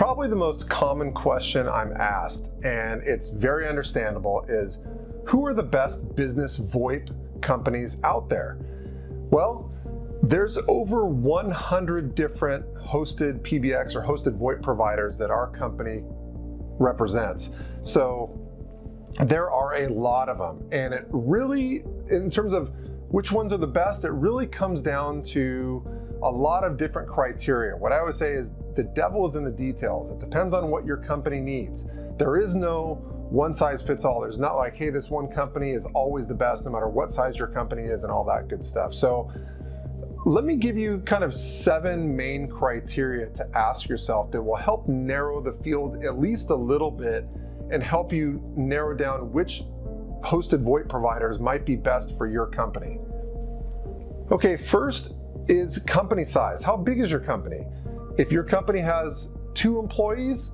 Probably the most common question I'm asked, and it's very understandable, is who are the best business VoIP companies out there? Well, there's over 100 different hosted PBX or hosted VoIP providers that our company represents. So there are a lot of them, and it really, in terms of which ones are the best, it really comes down to a lot of different criteria. What I always say is the devil is in the details. It depends on what your company needs. There is no one size fits all. There's not like, hey, this one company is always the best no matter what size your company is and all that good stuff. So let me give you kind of 7 main criteria to ask yourself that will help narrow the field at least a little bit and help you narrow down which hosted VoIP providers might be best for your company. Okay, first is company size. How big is your company? If your company has 2 employees,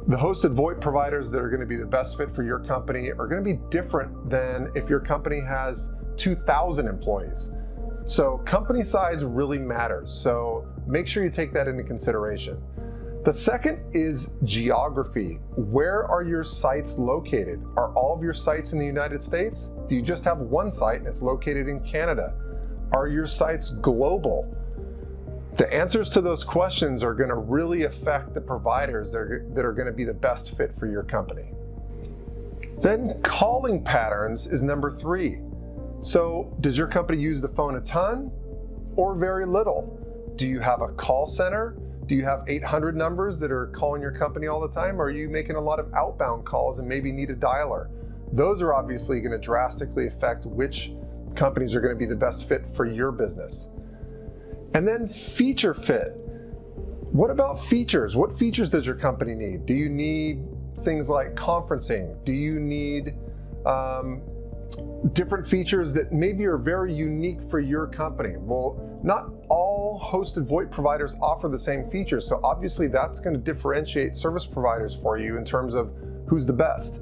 the hosted VoIP providers that are going to be the best fit for your company are going to be different than if your company has 2,000 employees. So company size really matters. So make sure you take that into consideration. The second is geography. Where are your sites located? Are all of your sites in the United States? Do you just have one site and it's located in Canada? Are your sites global? The answers to those questions are going to really affect the providers that are going to be the best fit for your company. Then calling patterns is number 3. So does your company use the phone a ton or very little? Do you have a call center? Do you have 800 numbers that are calling your company all the time? Or are you making a lot of outbound calls and maybe need a dialer? Those are obviously going to drastically affect which companies are going to be the best fit for your business. And then feature fit. What about features? What features does your company need? Do you need things like conferencing? Do you need different features that maybe are very unique for your company? Well, not all hosted VoIP providers offer the same features, so obviously that's going to differentiate service providers for you in terms of who's the best.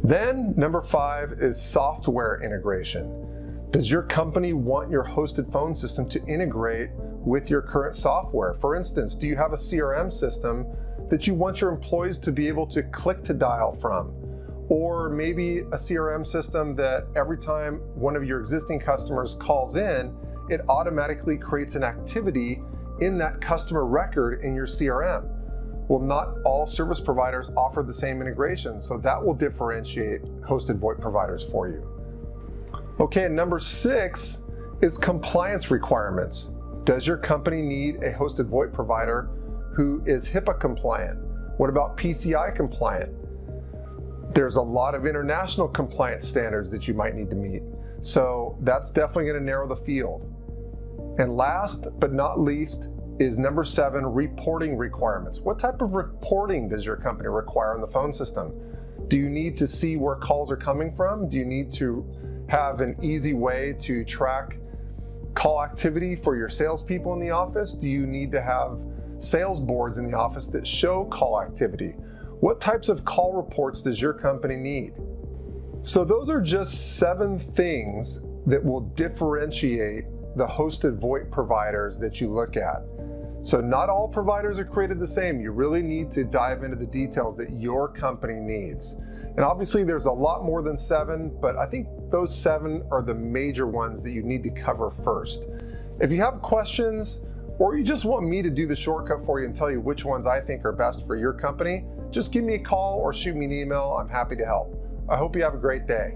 Then number 5 is software integration. Does your company want your hosted phone system to integrate with your current software? For instance, do you have a CRM system that you want your employees to be able to click to dial from? Or maybe a CRM system that every time one of your existing customers calls in, it automatically creates an activity in that customer record in your CRM. Well, not all service providers offer the same integration, so that will differentiate hosted VoIP providers for you. Okay, and number 6 is compliance requirements. Does your company need a hosted VoIP provider who is HIPAA compliant? What about PCI compliant? There's a lot of international compliance standards that you might need to meet. So that's definitely going to narrow the field. And last but not least is number 7, reporting requirements. What type of reporting does your company require on the phone system? Do you need to see where calls are coming from? Do you need to have an easy way to track call activity for your salespeople in the office? Do you need to have sales boards in the office that show call activity? What types of call reports does your company need? So those are just 7 things that will differentiate the hosted VoIP providers that you look at. So not all providers are created the same. You really need to dive into the details that your company needs. And obviously there's a lot more than 7, but I think those 7 are the major ones that you need to cover first. If you have questions, or you just want me to do the shortcut for you and tell you which ones I think are best for your company, just give me a call or shoot me an email. I'm happy to help. I hope you have a great day.